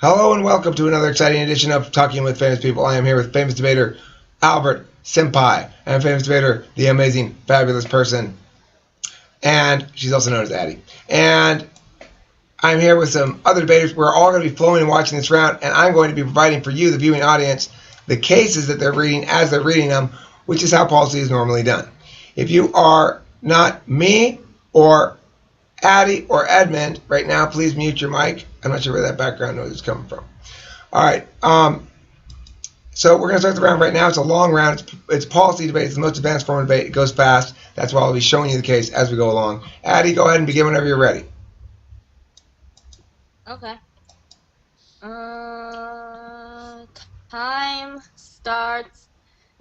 Hello and welcome to another exciting edition of Talking with Famous People. I am here with famous debater Albert Senpai and famous debater, the amazing, fabulous person, and she's also known as Addie. And I'm here with some other debaters. We're all going to be flowing and watching this round, and I'm going to be providing for you, the viewing audience, the cases that they're reading as they're reading them, which is how policy is normally done. If you are not me or Addie or Edmund right now, please mute your mic. I'm not sure where that background noise is coming from. All right. So we're going to start the round right now. It's a long round. It's policy debate. It's the most advanced form of debate. It goes fast. That's why I'll be showing you the case as we go along. Addie, go ahead and begin whenever you're ready. Okay. Time starts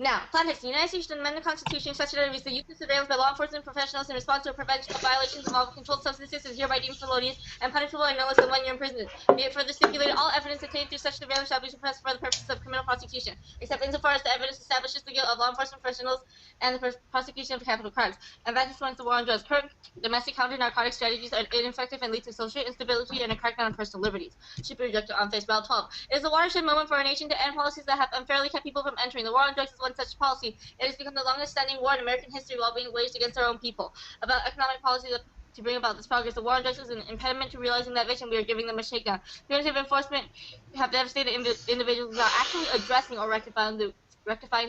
now. Context: the United States should amend the Constitution such that it reads the use of surveillance by law enforcement professionals in response to a prevention of violations involving controlled substances is hereby deemed felonious and punishable by no less than 1 year imprisonment. Be it further stipulated, all evidence obtained through such surveillance shall be suppressed for the purposes of criminal prosecution, except insofar as the evidence establishes the guilt of law enforcement professionals and the prosecution of capital crimes. Advantage points: the war on drugs. Current domestic counter-narcotic strategies are ineffective and lead to social instability and a crackdown on personal liberties. Should be rejected on face value. 12. It is a watershed moment for our nation to end policies that have unfairly kept people from entering. The war on drugs is one such policy. It has become the longest-standing war in American history while being waged against our own people. About economic policy to bring about this progress, the war on drugs is an impediment to realizing that vision. We are giving them a shakedown. Punitive enforcement have devastated individuals without actually addressing or rectifying the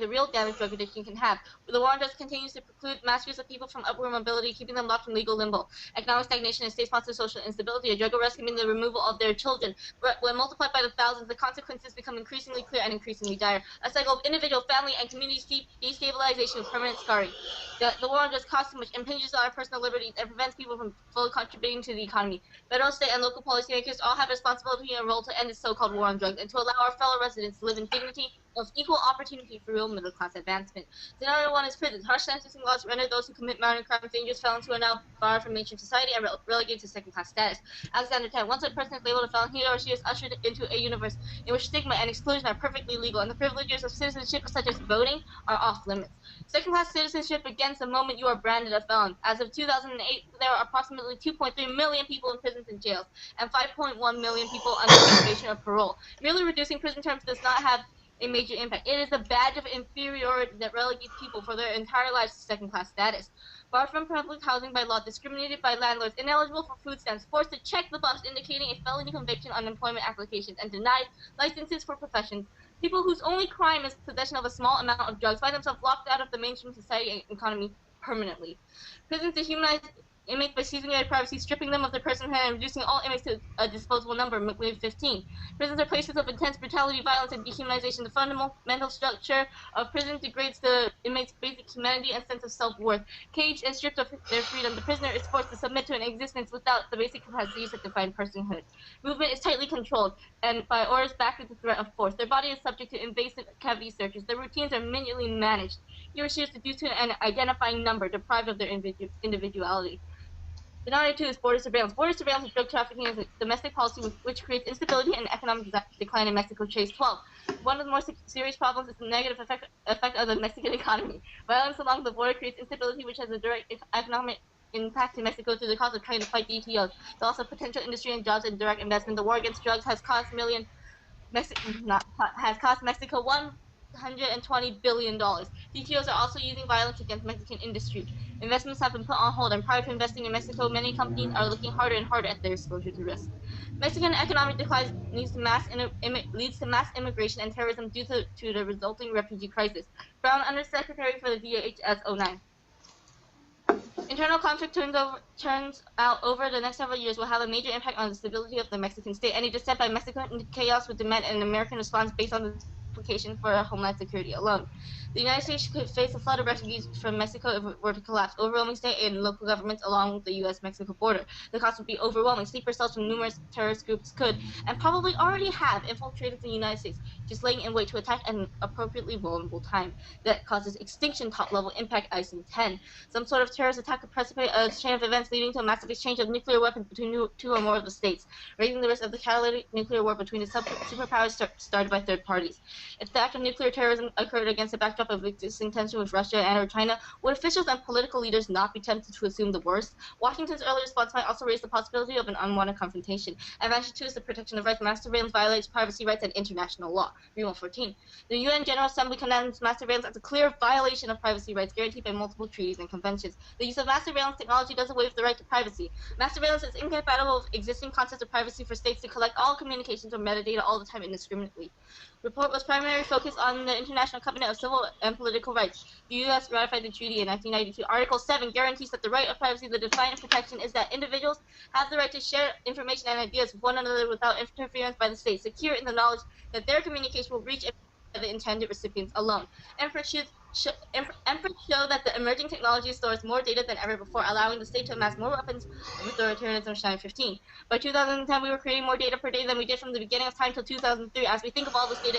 real damage drug addiction can have. The war on drugs continues to preclude mass use of people from upward mobility, keeping them locked in legal limbo. Economic stagnation and state-sponsored social instability. A drug arrest can mean the removal of their children. But when multiplied by the thousands, the consequences become increasingly clear and increasingly dire. A cycle of individual, family, and community destabilization with permanent scarring. The war on drugs costs too much, impinges on our personal liberties, and prevents people from fully contributing to the economy. Federal, state, and local policymakers all have responsibility and role to end this so-called war on drugs and to allow our fellow residents to live in dignity of equal opportunity for real middle-class advancement. Scenario 1 is prisons. Harsh sentencing laws render those who commit minor crimes dangerous felons who are now barred from mainstream society and relegated to second-class status. Alexander 10. Once a person is labeled a felon, he or she is ushered into a universe in which stigma and exclusion are perfectly legal, and the privileges of citizenship, such as voting, are off limits. Second-class citizenship begins the moment you are branded a felon. As of 2008, there are approximately 2.3 million people in prisons and jails, and 5.1 million people under probation or parole. Merely reducing prison terms does not have a major impact. It is a badge of inferiority that relegates people for their entire lives to second-class status. Barred from public housing by law, discriminated by landlords, ineligible for food stamps, forced to check the box indicating a felony conviction on employment applications, and denied licenses for professions. People whose only crime is possession of a small amount of drugs find themselves locked out of the mainstream society and economy permanently. Prisons dehumanize inmates by seizing their privacy, stripping them of their personhood, and reducing all inmates to a disposable number. McWave 15. Prisons are places of intense brutality, violence, and dehumanization. The fundamental structure of prison degrades the inmate's basic humanity and sense of self-worth. Caged and stripped of their freedom, the prisoner is forced to submit to an existence without the basic capacities that define personhood. Movement is tightly controlled, and by orders backed with the threat of force. Their body is subject to invasive cavity searches. Their routines are minutely managed. He or she is reduced to an identifying number, deprived of their individuality. Scenario 2 is border surveillance. Border surveillance of drug trafficking is a domestic policy which creates instability and economic decline in Mexico. Chase 12. One of the more serious problems is the negative effect of the Mexican economy. Violence along the border creates instability, which has a direct economic impact in Mexico through the cost of trying to fight DTOs. There's also potential industry and jobs and direct investment. The war against drugs has cost Mexico $120 billion. DTOs are also using violence against Mexican industry. Investments have been put on hold, and prior to investing in Mexico, many companies are looking harder and harder at their exposure to risk. Mexican economic decline leads to mass immigration and terrorism due to the resulting refugee crisis. Brown, Undersecretary for the DHS 09. Internal conflict turns out over the next several years will have a major impact on the stability of the Mexican state. Any dissent by Mexico into chaos would demand an American response based on the implication for homeland security alone. The United States could face a flood of refugees from Mexico if it were to collapse, overwhelming state and local governments along the U.S.-Mexico border. The cost would be overwhelming. Sleeper cells from numerous terrorist groups could, and probably already have, infiltrated the United States, just laying in wait to attack at an appropriately vulnerable time. That causes extinction top-level impact ISIL 10. Some sort of terrorist attack could precipitate a chain of events leading to a massive exchange of nuclear weapons between two or more of the states, raising the risk of the catalytic nuclear war between the superpowers started by third parties. If the act of nuclear terrorism occurred against the backdrop of existing tension with Russia and or China, would officials and political leaders not be tempted to assume the worst? Washington's early response might also raise the possibility of an unwanted confrontation. Advantage 2 is the protection of rights. Mass surveillance violates privacy rights and international law. Rule 114. The UN General Assembly condemns mass surveillance as a clear violation of privacy rights guaranteed by multiple treaties and conventions. The use of mass surveillance technology does away with the right to privacy. Mass surveillance is incompatible with existing concepts of privacy for states to collect all communications or metadata all the time indiscriminately. Report was primarily focused on the International Covenant of Civil and Political Rights. The U.S. ratified the treaty in 1992. Article 7 guarantees that the right of privacy, the defiant protection, is that individuals have the right to share information and ideas with one another without interference by the state, secure in the knowledge that their communication will reach the intended recipients alone. Efforts show that the emerging technology stores more data than ever before, allowing the state to amass more weapons of authoritarianism. 15. By 2010, we were creating more data per day than we did from the beginning of time till 2003. As we think of all this data,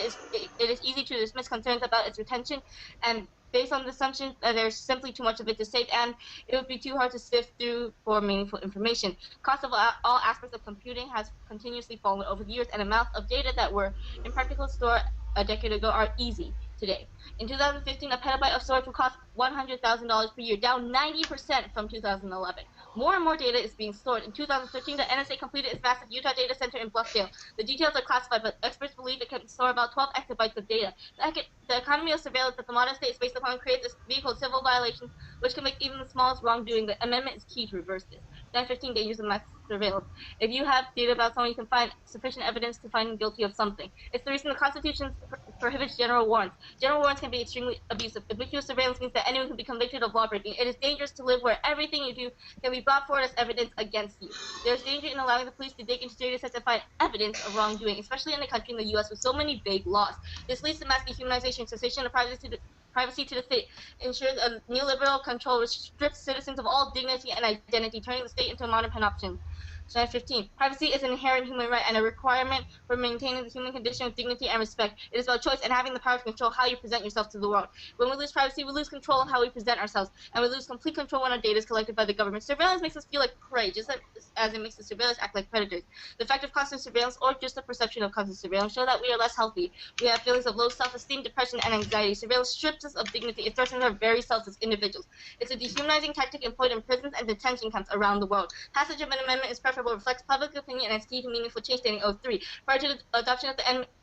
it is easy to dismiss concerns about its retention, and based on the assumption that there's simply too much of it to save, and it would be too hard to sift through for meaningful information. Cost of all aspects of computing has continuously fallen over the years, and amounts of data that were impractical to store a decade ago are easy today. In 2015, a petabyte of storage will cost $100,000 per year, down 90% from 2011. More and more data is being stored. In 2013, the NSA completed its massive Utah data center in Bluffdale. The details are classified, but experts believe it can store about 12 exabytes of data. The economy of surveillance that the modern state is based upon creates this vehicle of civil violations, which can make even the smallest wrongdoing. The amendment is key to reverse this. 15 dangers of mass surveillance. If you have data about someone, you can find sufficient evidence to find them guilty of something. It's the reason the Constitution prohibits general warrants. General warrants can be extremely abusive. Ambiguous surveillance means that anyone can be convicted of lawbreaking. It is dangerous to live where everything you do can be brought forward as evidence against you. There's danger in allowing the police to dig into data sets and find evidence of wrongdoing, especially in a country in the U.S. with so many vague laws. This leads to mass dehumanization, cessation of privacy to the state, ensures a neoliberal control which strips citizens of all dignity and identity, turning the state into a modern panopticon. 15. Privacy is an inherent human right and a requirement for maintaining the human condition with dignity and respect. It is about choice and having the power to control how you present yourself to the world. When we lose privacy, we lose control of how we present ourselves, and we lose complete control when our data is collected by the government. Surveillance makes us feel like prey, just as it makes the surveillance act like predators. The fact of constant surveillance, or just the perception of constant surveillance, show that we are less healthy. We have feelings of low self-esteem, depression, and anxiety. Surveillance strips us of dignity. It threatens our very selves as individuals. It's a dehumanizing tactic employed in prisons and detention camps around the world. Passage of an amendment is preferable, reflects public opinion, and is key to meaningful change. Standing 03. Prior to the adoption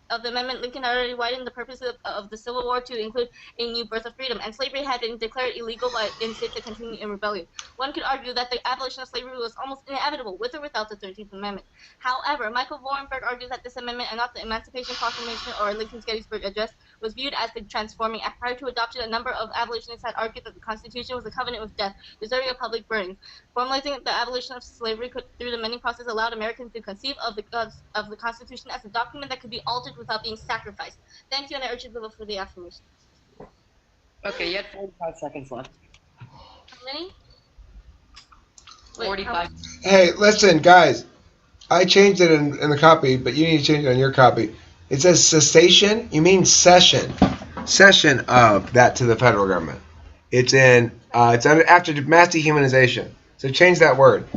of the amendment, Lincoln had already widened the purpose of the Civil War to include a new birth of freedom, and slavery had been declared illegal in states that continued in rebellion. One could argue that the abolition of slavery was almost inevitable, with or without the 13th Amendment. However, Michael Warrenberg argues that this amendment, and not the Emancipation Proclamation or Lincoln's Gettysburg Address, was viewed as the transforming act. Prior to adoption, a number of abolitionists had argued that the Constitution was a covenant with death, deserving of public burnings. Formalizing the abolition of slavery through the amending process allowed Americans to conceive of the Constitution as a document that could be altered without being sacrificed. Thank you, and I urge you to vote for the affirmation. Okay, you had 45 seconds left. How many? 45. Hey, listen, guys. I changed it in the copy, but you need to change it on your copy. It says cessation. You mean session. Session of that to the federal government. It's in. It's after mass dehumanization. So change that word.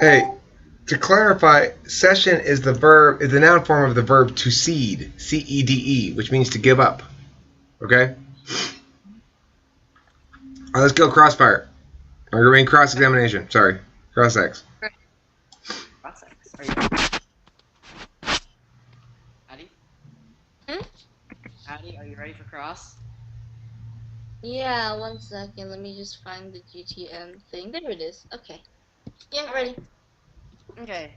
Hey, to clarify, session is the noun form of the verb to cede, C-E-D-E, which means to give up. Okay? All right, let's go crossfire. Or I mean cross-examination. Sorry, cross-ex. Cross-ex. Are you ready? Addie? Addie, are you ready for cross? Yeah, 1 second. Let me just find the GTM thing. There it is. Okay. Yeah, ready. Okay.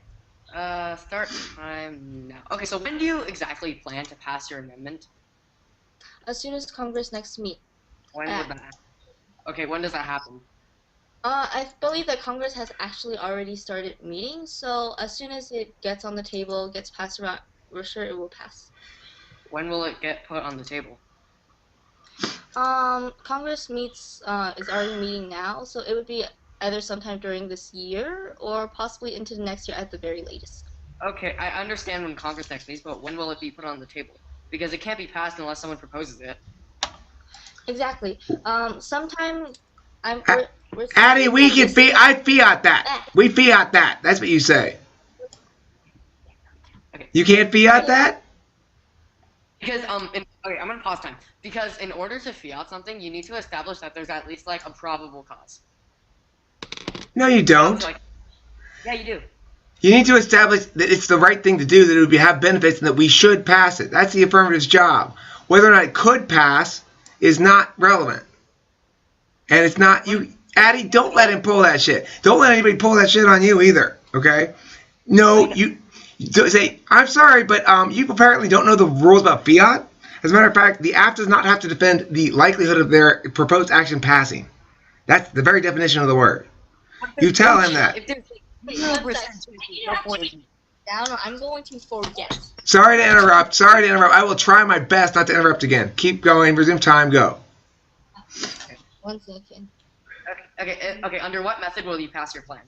Start time now. Okay, so when do you exactly plan to pass your amendment? As soon as Congress next meet. When would that happen? Okay, when does that happen? I believe that Congress has actually already started meeting, so as soon as it gets on the table, gets passed around, we're sure it will pass. When will it get put on the table? Congress meets, is already meeting now, so it would be either sometime during this year or possibly into the next year at the very latest. Okay, I understand when Congress next meets, but when will it be put on the table? Because it can't be passed unless someone proposes it. Exactly. Sometime we're Addie, we can I fiat that. Ah, We fiat that. That's what you say. Okay. You can't fiat that? Because okay, I'm gonna pause time. Because in order to fiat something, you need to establish that there's at least like a probable cause. No, you don't. Like, yeah, you do. You need to establish that it's the right thing to do, that it would have benefits, and that we should pass it. That's the affirmative's job. Whether or not it could pass is not relevant. And it's not you, Addie. Don't let him pull that shit. Don't let anybody pull that shit on you either. Okay? No, you say I'm sorry, but you apparently don't know the rules about fiat. As a matter of fact, the app does not have to defend the likelihood of their proposed action passing. That's the very definition of the word. You tell him that. If there's wait, 0% one chance, sec. there's You no have to point wait in. down or I'm going to forget. Sorry to interrupt. Sorry to interrupt. I will try my best not to interrupt again. Keep going. Resume time. Go. 1 second. Okay. Under what method will you pass your plan?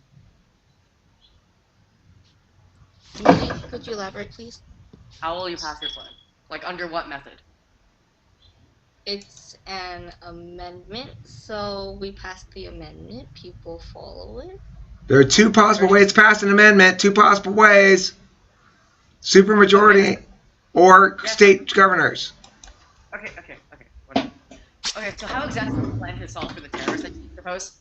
Could you elaborate, please? How will you pass your plan? Like under what method? It's an amendment, so we pass the amendment. People follow it. There are two possible ways to pass an amendment. Two possible ways: supermajority or Yes. state governors. Okay. Whatever. Okay, so how exactly do you plan to solve for the terrorists that you propose?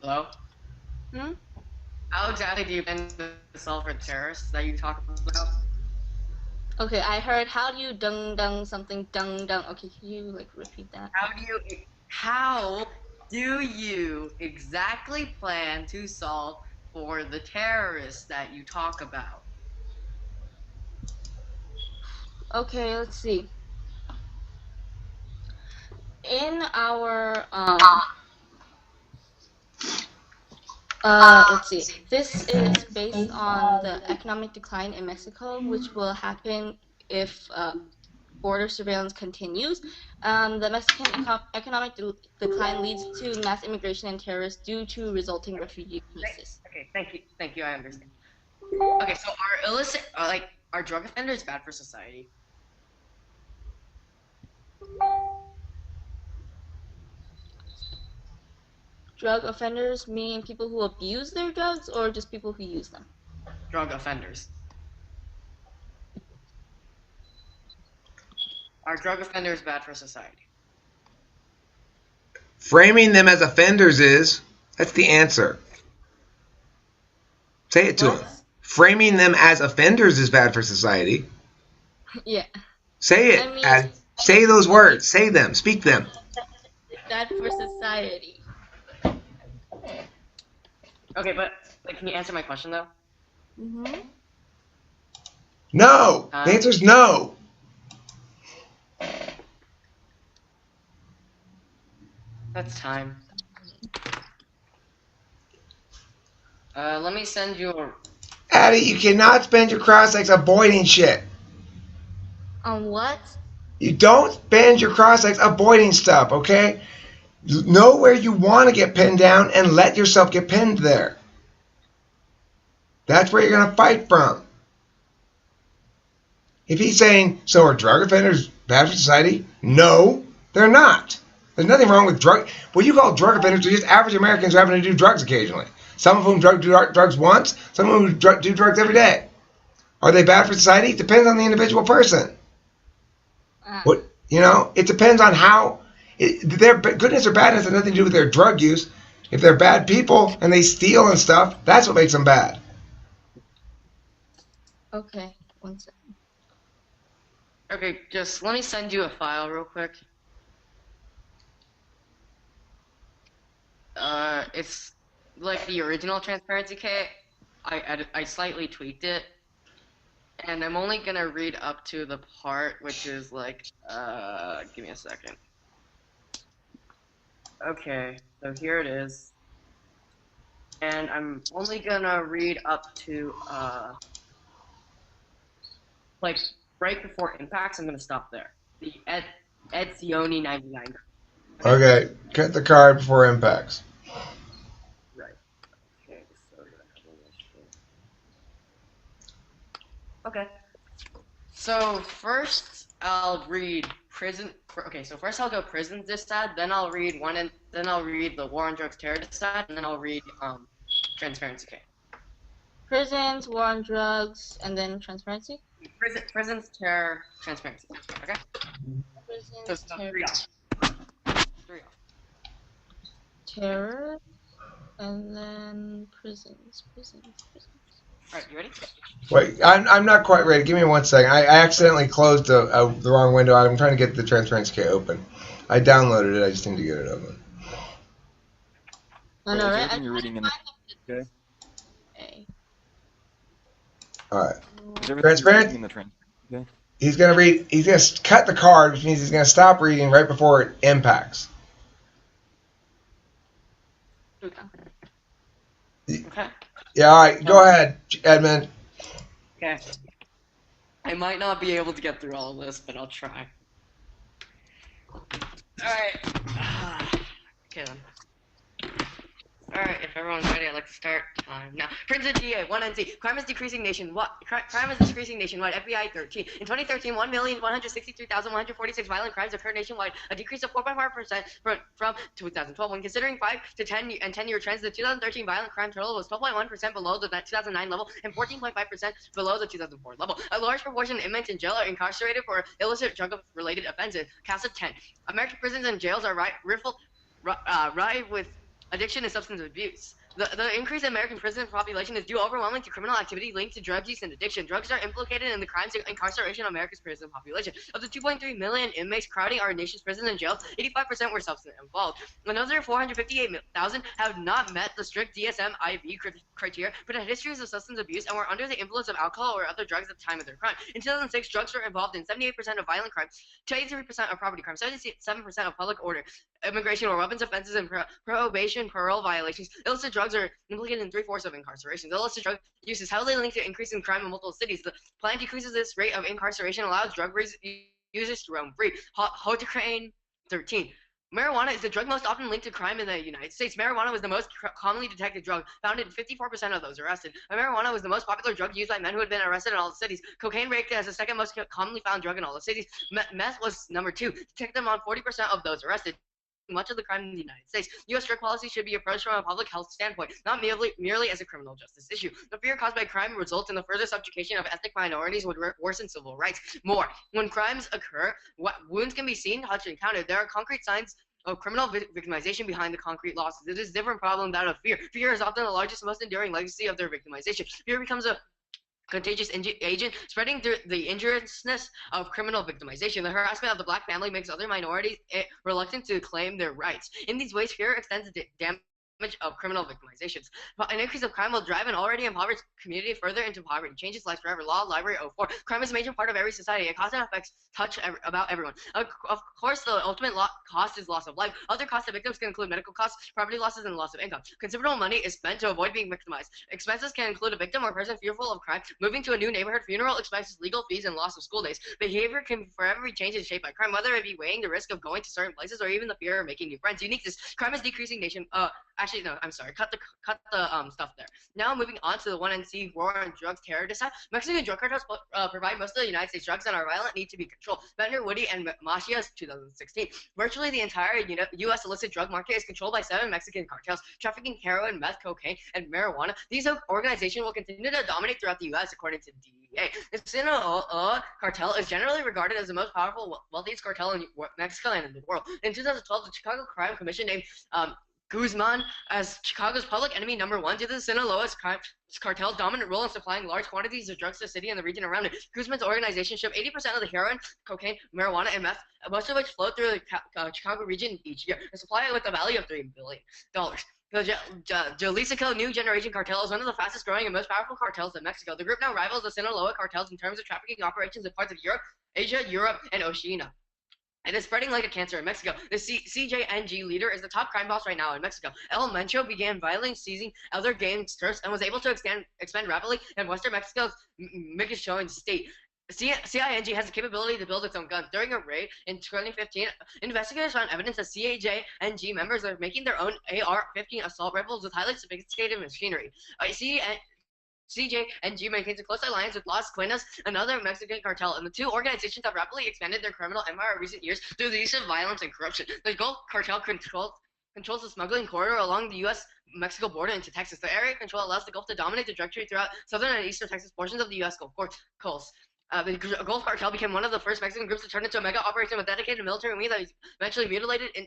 Hello? Hmm? How exactly do you plan to solve for the terrorists that you talk about? Okay, I heard how do you dung something dung. Okay, can you like repeat that? How do you exactly plan to solve for the terrorists that you talk about? Okay, let's see. In our let's see. This is based on the economic decline in Mexico, which will happen if border surveillance continues. The Mexican economic decline leads to mass immigration and terrorists due to resulting refugee crisis. Okay, thank you, I understand. Okay, so are illicit, are drug offenders bad for society? Drug offenders meaning people who abuse their drugs or just people who use them? Drug offenders. Are drug offenders bad for society? Framing them as offenders is. That's the answer. Say it to him. Framing them as offenders is bad for society. Yeah. Say it. I mean, say those words. Say them. Speak them. it's bad for society. Okay, but can you answer my question though? Mm-hmm. No. The answer is no. That's time. Let me send you a... Addie, you cannot spend your cross legs avoiding shit. On what? You don't spend your cross legs avoiding stuff, okay? Know where you want to get pinned down and let yourself get pinned there. That's where you're going to fight from. If he's saying, so are drug offenders bad for society? No, they're not. There's nothing wrong with what you call drug offenders are just average Americans who happen to do drugs occasionally. Some of whom do drugs once, some of whom do drugs every day. Are they bad for society? It depends on the individual person. It depends on how their goodness or badness has nothing to do with their drug use. If they're bad people and they steal and stuff, that's what makes them bad. Okay, 1 second. Okay, just let me send you a file real quick. It's like the original transparency kit. I slightly tweaked it, and I'm only gonna read up to the part which is like, give me a second. Okay, so here it is, and I'm only gonna read up to like right before impacts. I'm gonna stop there. The Ed Sioni 99. Okay, cut the card before impacts. Right. Okay, so okay. So first I'll read prison. Okay, so first I'll go prisons this side, then I'll read then I'll read the war on drugs terror this side, and then I'll read transparency. Okay. Prisons, war on drugs, and then transparency. Prisons, terror, transparency. Okay. Prisons, So terror, three off. Three off. terror, and then prisons. All right, you ready? Wait, I'm not quite ready. Give me 1 second. I accidentally closed the wrong window. I'm trying to get the transparency kit open. I downloaded it. I just need to get it open. I know, Is right? everything you're reading in the okay? Okay. All right. Is everything Transparent? you're reading in the trans okay? He's gonna read. He's gonna cut the card, which means he's gonna stop reading right before it impacts. Okay. Yeah. All right. Go ahead, Edmund. Okay. I might not be able to get through all of this, but I'll try. Alright. Okay then. Alright, if everyone's ready, I'd like to start time now. Prison DA, 1NC. Crime is decreasing nationwide. Crime is decreasing nationwide. FBI 13. In 2013, 1,163,146 violent crimes occurred nationwide, a decrease of 4.5% from 2012. When considering 5 to 10-year trends, the 2013 violent crime total was 12.1% below the 2009 level and 14.5% below the 2004 level. A large proportion of inmates in jail are incarcerated for illicit drug-related offenses. Cast of 10. American prisons and jails are rife with addiction and substance abuse. The increase in American prison population is due overwhelmingly to criminal activity linked to drug use and addiction. Drugs are implicated in the crimes and incarceration of America's prison population. Of the 2.3 million inmates crowding our nation's prisons and jails, 85% were substance involved. Another 458,000 have not met the strict DSM-IV criteria, but had histories of substance abuse and were under the influence of alcohol or other drugs at the time of their crime. In 2006, drugs were involved in 78% of violent crimes, 83% of property crimes, 77% of public order, immigration or weapons offenses, and probation parole violations. Illicit drugs are implicated in 3/4 of incarcerations. Illicit drug use is heavily linked to increase in crime in multiple cities. The plan decreases this rate of incarceration, allows drug users to roam free. Hotocrane 13. Marijuana is the drug most often linked to crime in the United States. Marijuana was the most commonly detected drug, found in 54% of those arrested. Marijuana was the most popular drug used by men who had been arrested in all the cities. Cocaine ranked as the second most commonly found drug in all the cities. Meth was number 2, detected on 40% of those arrested. Much of the crime in the United States. U.S. drug policy should be approached from a public health standpoint, not merely as a criminal justice issue. The fear caused by crime results in the further subjugation of ethnic minorities would worsen civil rights. More, when crimes occur, wounds can be seen, touched, and counted. There are concrete signs of criminal victimization behind the concrete losses. It is a different problem than that of fear. Fear is often the largest, most enduring legacy of their victimization. Fear becomes a contagious agent, spreading through the injuriousness of criminal victimization. The harassment of the black family makes other minorities reluctant to claim their rights. In these ways, fear extends the damage of criminal victimizations. An increase of crime will drive an already impoverished community further into poverty. Changes life forever. Law Library 04. Crime is a major part of every society. It causes and effects touch about everyone. Of course, the ultimate cost is loss of life. Other costs to victims can include medical costs, property losses, and loss of income. Considerable money is spent to avoid being victimized. Expenses can include a victim or person fearful of crime, moving to a new neighborhood, funeral expenses, legal fees, and loss of school days. Behavior can forever be changed and shaped by crime, whether it be weighing the risk of going to certain places or even the fear of making new friends. Uniqueness. Crime is decreasing nation. Actually, no, I'm sorry. Cut the stuff there. Now moving on to the 1NC war on drugs terror decide. Mexican drug cartels provide most of the United States drugs and are violent, need to be controlled. Bender, Woody, and Macias, 2016. Virtually the entire U.S. illicit drug market is controlled by 7 Mexican cartels, trafficking heroin, meth, cocaine, and marijuana. These organizations will continue to dominate throughout the U.S. according to DEA. The Sinaloa cartel is generally regarded as the most powerful, wealthiest cartel in Mexico and in the world. In 2012, the Chicago Crime Commission named Guzman as Chicago's public enemy #1 due to the Sinaloa's cartel's dominant role in supplying large quantities of drugs to the city and the region around it. Guzman's organization shipped 80% of the heroin, cocaine, marijuana, and meth, most of which flowed through the Chicago region each year. The supply with a value of $3 billion. The Jalisco New Generation Cartel is one of the fastest growing and most powerful cartels in Mexico. The group now rivals the Sinaloa cartels in terms of trafficking operations in parts of Asia, Europe, and Oceania. It is spreading like a cancer in Mexico. The CJNG leader is the top crime boss right now in Mexico. El Mencho began violently seizing other gangsters and was able to expand rapidly in western Mexico's Michoacan state. CING has the capability to build its own guns. During a raid in 2015, investigators found evidence that CJNG members are making their own AR-15 assault rifles with highly sophisticated machinery. CJNG maintains a close alliance with Las Cuenas, another Mexican cartel, and the two organizations have rapidly expanded their criminal empire in recent years through the use of violence and corruption. The Gulf Cartel controls the smuggling corridor along the U.S.-Mexico border into Texas. The area control allows the Gulf to dominate the trade throughout southern and eastern Texas portions of the U.S. Gulf coast. The Gulf Cartel became one of the first Mexican groups to turn into a mega operation with dedicated military wing that eventually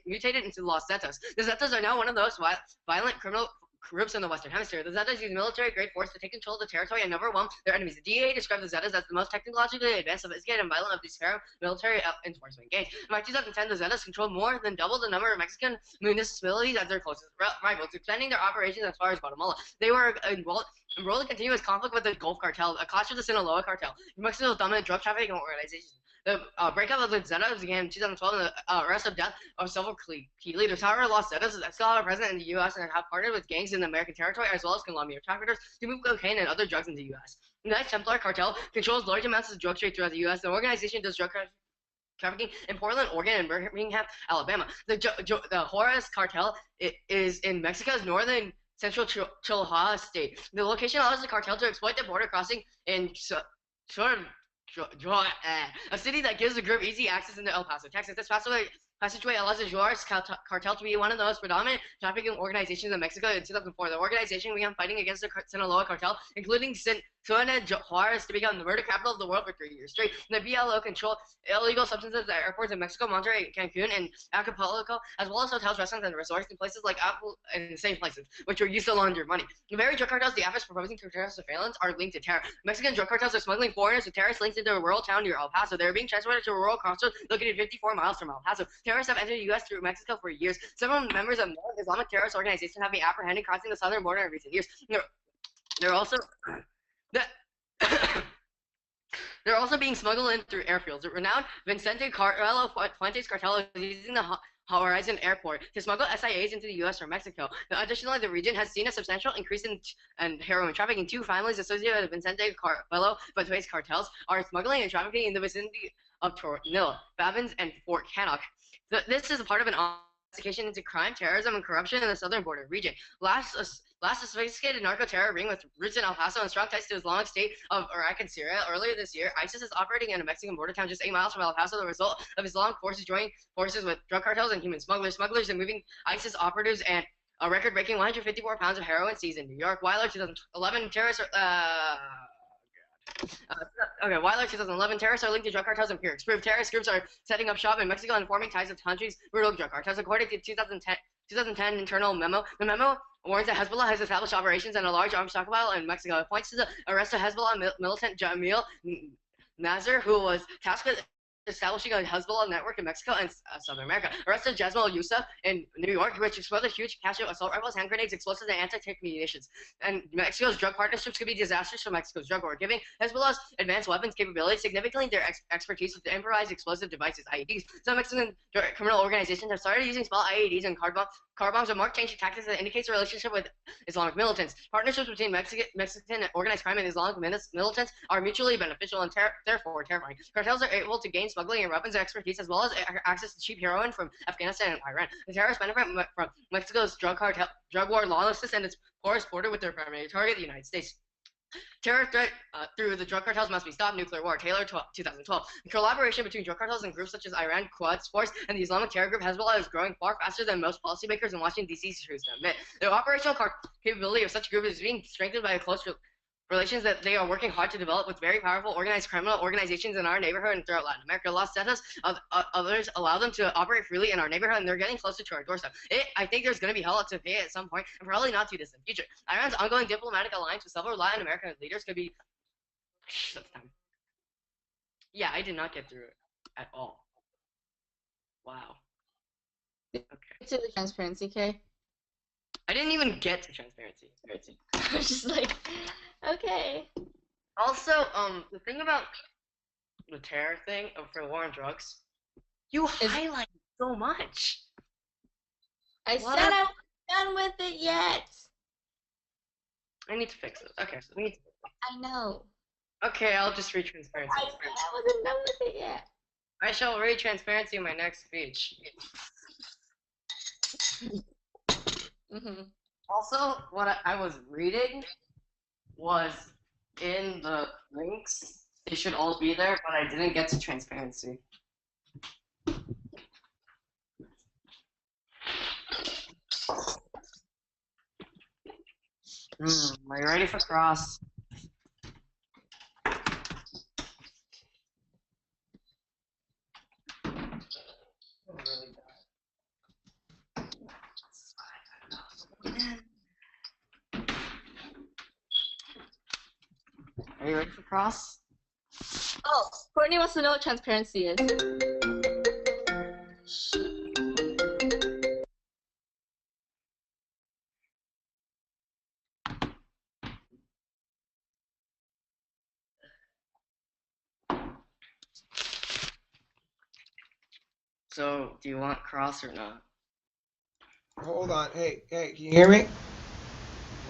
mutated into Los Zetas. The Zetas are now one of the most violent criminal groups in the Western Hemisphere. The Zetas use military-grade force to take control of the territory and overwhelm their enemies. The DEA described the Zetas as the most technologically advanced, sophisticated, and violent of these military enforcement gangs. By 2010, the Zetas controlled more than double the number of Mexican municipalities as their closest rivals, extending their operations as far as Guatemala. They were embroiled in continuous conflict with the Gulf Cartel, a clash with the Sinaloa Cartel, Mexico's dominant drug trafficking organization. The breakup of the Zetas began in 2012 and the arrest of death of several key leaders. However, Los Zetas still have a presence in the U.S. and have partnered with gangs in the American territory as well as Colombian traffickers to move cocaine and other drugs into the U.S. The Knights Templar cartel controls large amounts of drug trade throughout the U.S. The organization does drug trafficking in Portland, Oregon, and Birmingham, Alabama. The Juarez cartel is in Mexico's northern central Chihuahua state. The location allows the cartel to exploit the border crossing in a city that gives the group easy access into El Paso, Texas. This passageway allows the Juarez cartel to be one of the most predominant trafficking organizations in Mexico in 2004. The organization began fighting against the Sinaloa cartel, including Juarez to become the murder capital of the world for 3 years straight. The BLO control illegal substances at airports in Mexico, Monterrey, Cancun, and Acapulco, as well as hotels, restaurants, and resorts in places like Apple and safe places, which were used to launder money. The very drug cartels the AFIS proposing to terrorist surveillance are linked to terror. Mexican drug cartels are smuggling foreigners with terrorist links into a rural town near El Paso. They are being transported to a rural crossroads located 54 miles from El Paso. Terrorists have entered the U.S. through Mexico for years. Several members of Islamic terrorist organizations have been apprehended crossing the southern border in recent years. They're also they're also being smuggled in through airfields. The renowned Vicente Carlos Fuentes cartel is using the Horizon Airport to smuggle SIAs into the U.S. from Mexico. Additionally, the region has seen a substantial increase in heroin trafficking. Two families associated with Vicente Carlos Fuentes cartels are smuggling and trafficking in the vicinity of Tornillo, Babins, and Fort Cannock. This is a part of an investigation into crime, terrorism, and corruption in the southern border region. Last, a sophisticated narco-terror ring with roots in El Paso and strong ties to Islamic State of Iraq and Syria. Earlier this year, ISIS is operating in a Mexican border town just 8 miles from El Paso, the result of Islamic forces joining forces with drug cartels and human smugglers. Smugglers and moving ISIS operatives and a record-breaking 154 pounds of heroin seized in New York. Weiler 2011 terrorists Weiler 2011 terrorists are linked to drug cartels and empirics. Proof terrorist groups are setting up shop in Mexico and forming ties with countries' brutal drug cartels. According to 2010 internal memo, the memo warns that Hezbollah has established operations and a large arms stockpile in Mexico. It points to the arrest of Hezbollah militant Jamil Nasser, who was tasked with establishing a Hezbollah network in Mexico and Southern America. Arrested Jasmine Youssef in New York, which exploded a huge cache of assault rifles, hand grenades, explosives, and anti-tank munitions. And Mexico's drug partnerships could be disastrous for Mexico's drug war, giving Hezbollah's advanced weapons capabilities significantly their expertise with improvised explosive devices, IEDs. Some Mexican criminal organizations have started using small IEDs and car bombs are more changing tactics that indicates a relationship with Islamic militants. Partnerships between Mexican organized crime and Islamic militants are mutually beneficial and therefore terrifying. Cartels are able to gain smuggling and weapons expertise as well as access to cheap heroin from Afghanistan and Iran. The terrorists benefit from Mexico's drug war lawlessness and its porous border with their primary target, the United States. Terror threat through the drug cartels must be stopped. Nuclear war. Taylor 2012. The collaboration between drug cartels and groups such as Iran, Quds Force, and the Islamic terror group Hezbollah is growing far faster than most policymakers in Washington, D.C. choose to admit. The operational capability of such a group is being strengthened by a close relations that they are working hard to develop with very powerful organized criminal organizations in our neighborhood and throughout Latin America. Los Zetas, others allow them to operate freely in our neighborhood, and they're getting closer to our doorstep. I think there's going to be hell to pay at some point, and probably not too distant future. Iran's ongoing diplomatic alliance with several Latin American leaders could be... That's time. Yeah, I did not get through it at all. Wow. Okay. To the transparency, okay? I didn't even get to transparency. I was just like, okay. Also, the thing about the terror thing for the war on drugs, you highlight so much. I said I wasn't done with it yet. I need to fix it. Okay, so we need to fix it. I know. Okay, I'll just read transparency. I said I wasn't done with it yet. I shall read transparency in my next speech. Also, what I was reading was in the links. They should all be there, but I didn't get to transparency. Are you ready for cross? Are you ready for cross? Oh, Courtney wants to know what transparency is. So, do you want cross or not? Hold on. Hey, can you hear me?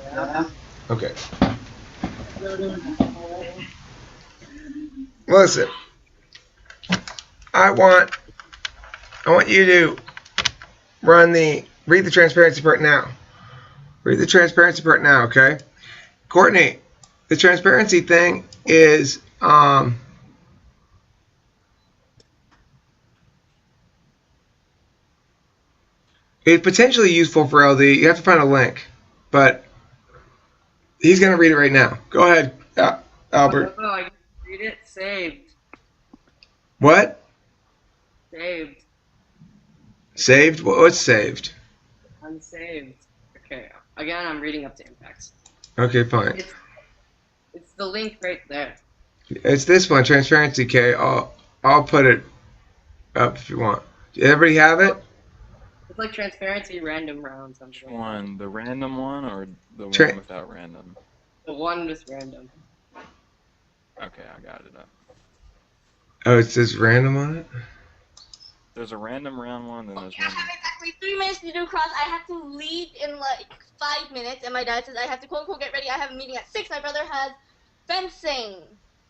Yeah. Okay. Listen, I want you to read the transparency part now. Read the transparency part now, okay? Courtney, the transparency thing is it's potentially useful for LD. You have to find a link, but he's gonna read it right now. Go ahead, Albert. Oh, I can read it. Saved. What? Saved. Saved? What's saved? Unsaved. Okay. Again, I'm reading up to impacts. Okay, fine. It's the link right there. It's this one, transparency K. I'll put it up if you want. Does everybody have it? It's like transparency random round something. Which one? The random one or the Tra- one without random? The one with random. Okay, I got it up. Oh, it says random on it? There's a random round one, then there's I one. have exactly 3 minutes to do cross. I have to leave in like 5 minutes, and my dad says I have to quote unquote get ready. I have a meeting at 6. My brother has fencing.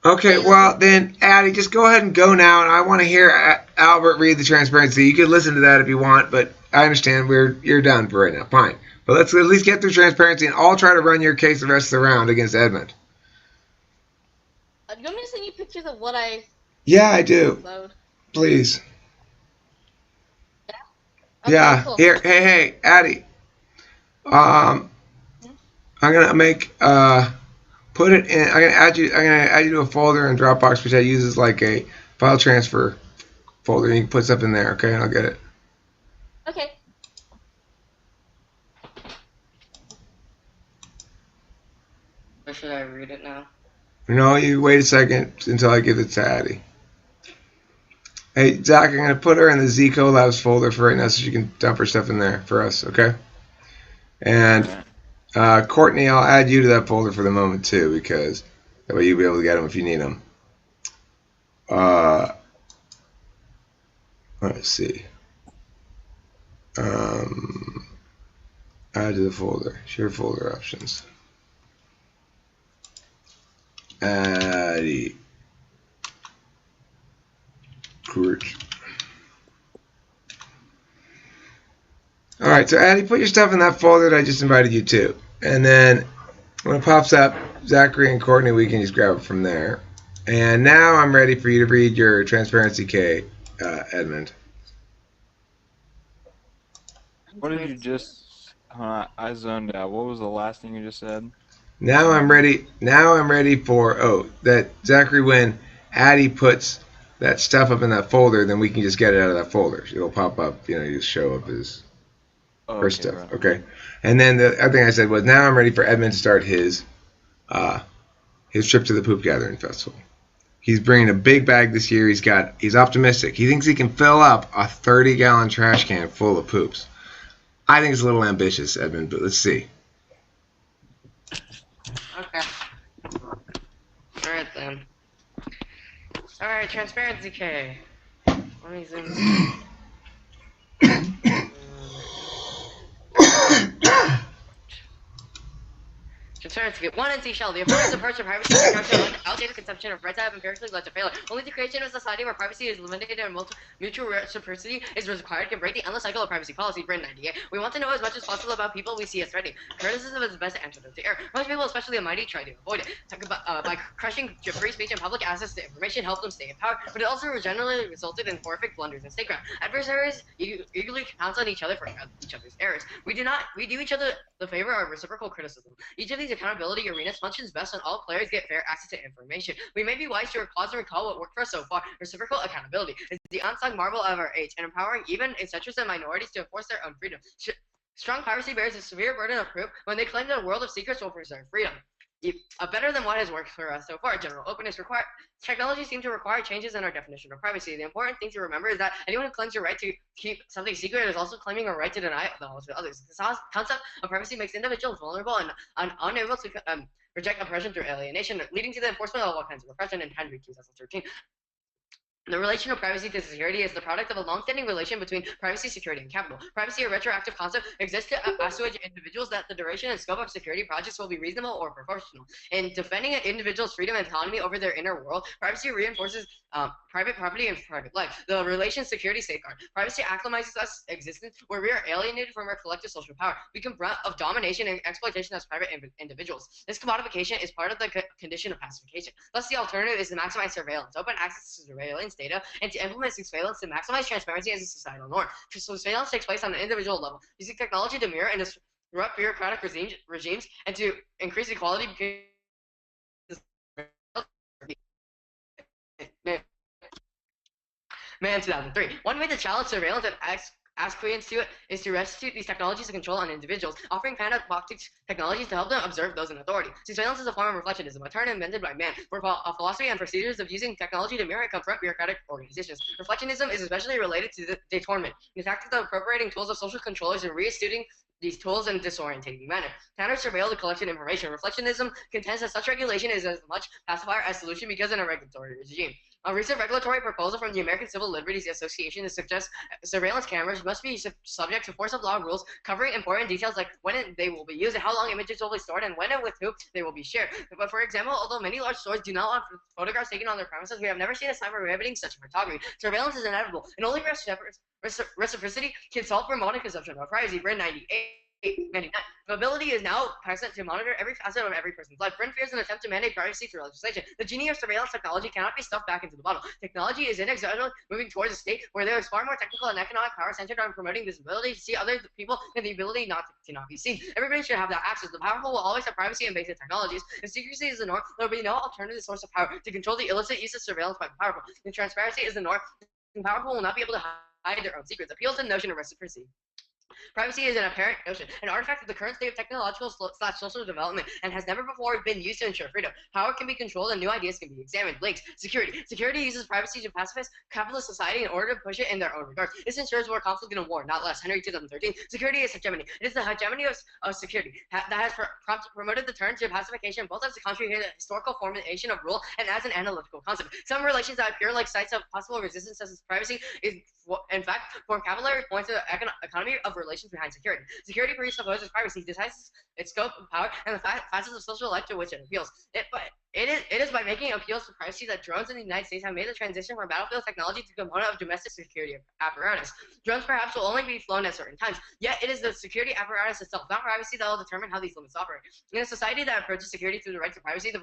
Okay, well then, Addie, just go ahead and go now, and I want to hear Albert read the transparency. You can listen to that if you want, but I understand you're done for right now. Fine, but let's at least get through transparency, and I'll try to run your case the rest of the round against Edmund. Do you want me to send you pictures of what I Yeah, I do. upload? Please. Okay, Yeah. cool. Here, hey, Addie. I'm gonna make put it in. I'm gonna add you to a folder in Dropbox, which I use as like a file transfer folder. And you can put stuff in there, okay? And I'll get it. Okay. Or should I read it now? No, you wait a second until I give it to Addie. Hey, Zach, I'm gonna put her in the Zico Labs folder for right now, so she can dump her stuff in there for us, okay? And Courtney, I'll add you to that folder for the moment too, because that way you'll be able to get them if you need them. Let's see. Add to the folder. Share folder options. Addie. Court. Alright, so Addie, put your stuff in that folder that I just invited you to. And then when it pops up, Zachary and Courtney, we can just grab it from there. And now I'm ready for you to read your transparency K, Edmund. What did you just... I zoned out. What was the last thing you just said? Now I'm ready. Now I'm ready for that Zachary, when Addie puts that stuff up in that folder, then we can just get it out of that folder. It'll pop up. You just show up as Oh, her okay, stuff. right. Okay. And then the other thing I said was, now I'm ready for Edmund to start his trip to the Poop Gathering Festival. He's bringing a big bag this year. He's optimistic. He thinks he can fill up a 30-gallon trash can full of poops. I think it's a little ambitious, Edmund, but let's see. Okay. Alright then. Alright, transparency K. Let me zoom. Transparency K. 1 NC Shell. The affirmative approach to privacy and structure outdated consumption of rights have empirically led to failure. Only the creation of a society where privacy is limited and mutual reciprocity is required can break the endless cycle of privacy policy. Brand 98. We want to know as much as possible about people we see as threatening. Criticism is the best antidote to error. Most people, especially the mighty, try to avoid it. By crushing free speech and public access to information, help them stay in power, but it also generally resulted in horrific blunders and statecraft. Adversaries eagerly pounce on each other for each other's errors. We do each other the favor of reciprocal criticism. Each of these accountability arenas functions best when all players get fair access to information. We may be wise to pause and recall what worked for us so far. Reciprocal accountability is the unsung marvel of our age, and empowering even eccentrics and minorities to enforce their own freedom. Strong piracy bears a severe burden of proof when they claim that a world of secrets will preserve freedom. Better than what has worked for us so far. General openness required. Technology seems to require changes in our definition of privacy. The important thing to remember is that anyone who claims your right to keep something secret is also claiming a right to deny knowledge to others. This concept of privacy makes individuals vulnerable and unable to reject oppression through alienation, leading to the enforcement of all kinds of repression in Henry 2013. The relation of privacy to security is the product of a long-standing relation between privacy, security, and capital. Privacy, a retroactive concept, exists to assuage individuals that the duration and scope of security projects will be reasonable or proportional. In defending an individual's freedom and autonomy over their inner world, privacy reinforces private property and private life. The relation security safeguard. Privacy acclimatizes us existence where we are alienated from our collective social power. We confront of domination and exploitation as private individuals. This commodification is part of the condition of pacification. Thus, the alternative is to maximize surveillance, open access to surveillance data, and to implement surveillance to maximize transparency as a societal norm. Surveillance takes place on an individual level, using technology to mirror and disrupt bureaucratic regimes and to increase equality between Man 2003. One way to challenge surveillance and ask credence to it is to restitute these technologies to control on individuals, offering panoptic technologies to help them observe those in authority. Surveillance is a form of reflectionism, a term invented by man, for a philosophy and procedures of using technology to mirror and confront bureaucratic organizations. Reflectionism is especially related to the detorment, the tactic of appropriating tools of social controllers and reinstituting these tools in a disorientating manner. Counter-surveil the collected information. Reflectionism contends that such regulation is as much pacifier as solution because in a regulatory regime. A recent regulatory proposal from the American Civil Liberties Association suggests surveillance cameras must be subject to force of law rules covering important details like when they will be used, how long images will be stored, and when and with who they will be shared. But for example, although many large stores do not want photographs taken on their premises, we have never seen a sign prohibiting such photography. Surveillance is inevitable, and only reciprocity can solve for modern consumption of privacy. Brand 99. The ability is now present to monitor every facet of every person's life. Brent fears an attempt to mandate privacy through legislation. The genie of surveillance technology cannot be stuffed back into the bottle. Technology is inexorably moving towards a state where there is far more technical and economic power centered on promoting this ability to see other people and the ability not to not be seen. Everybody should have that access. The powerful will always have privacy and basic technologies. If secrecy is the norm, there will be no alternative source of power to control the illicit use of surveillance by the powerful. If transparency is the norm, the powerful will not be able to hide their own secrets. Appeals to the notion of reciprocity. Privacy is an apparent notion, an artifact of the current state of technological/social development, and has never before been used to ensure freedom. Power can be controlled and new ideas can be examined. Links. Security. Security uses privacy to pacify capitalist society in order to push it in their own regards. This ensures more conflict and war, not less. Henry 2013. Security is hegemony. It is the hegemony of security that has promoted the turn to pacification both as a country historical formation of rule and as an analytical concept. Some relations that appear like sites of possible resistance as privacy is, in fact, form capillary points of the economy of relations behind security. Security presupposes privacy, decides its scope of power, and the facets of social life to which it appeals. It is by making appeals to privacy that drones in the United States have made the transition from battlefield technology to component of domestic security apparatus. Drones perhaps will only be flown at certain times, yet it is the security apparatus itself, not privacy, that will determine how these limits operate. In a society that approaches security through the right to privacy, the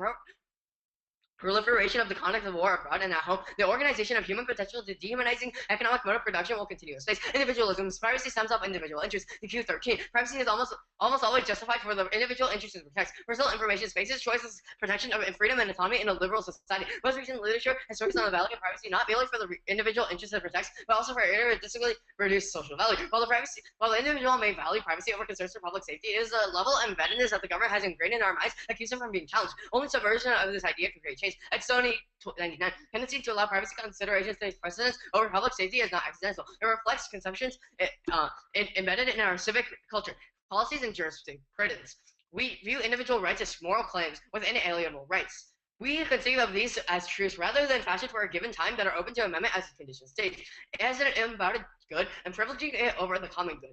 proliferation of the conduct of war abroad and at home, the organization of human potential to dehumanizing economic mode of production will continue in space. Individualism, privacy stems up individual interests. The Q13, privacy is almost always justified for the individual interests it protects. Personal information spaces, choices, protection of freedom and autonomy in a liberal society. Most recent literature has focused on the value of privacy not merely for the individual interests it protects, but also for irreducibly reduced social value. While the individual may value privacy over concerns for public safety, it is the level of embeddedness that the government has ingrained in our minds that keeps it from being challenged. Only subversion of this idea can create change. At Sony 99, tendency to allow privacy considerations to take precedence over public safety is not accidental. It reflects conceptions embedded in our civic culture, policies, and jurisprudence. We view individual rights as moral claims with inalienable rights. We conceive of these as truths rather than fashioned for a given time that are open to amendment as the conditions state. It has an embodied good and privileging it over the common good,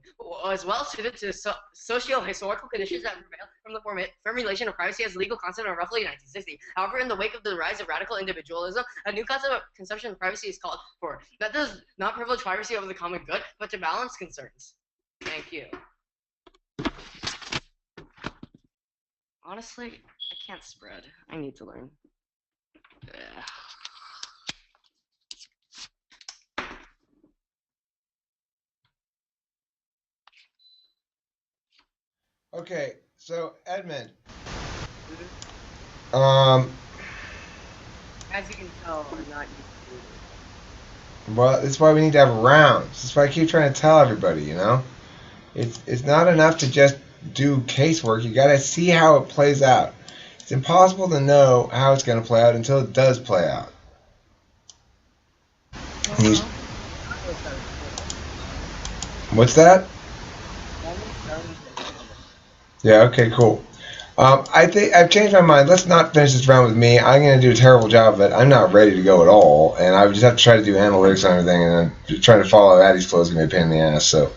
as well suited to socio-historical conditions that prevail from the formulation of privacy as a legal concept in roughly 1960. However, in the wake of the rise of radical individualism, a new conception of privacy is called for. That does not privilege privacy over the common good, but to balance concerns. Thank you. Honestly, I can't spread. I need to learn. Okay, so Edmund. As you can tell, I'm not used to it. Well, that's why we need to have rounds. That's why I keep trying to tell everybody, you know? It's not enough to just do casework. You gotta see how it plays out. It's impossible to know how it's gonna play out until it does play out. What's that? Yeah, okay, cool. I think I've changed my mind. Let's not finish this round with me. I'm going to do a terrible job of it. I'm not ready to go at all, and I would just have to try to do analytics on everything, and then trying to follow Addie's flow is going to be a pain in the ass. So,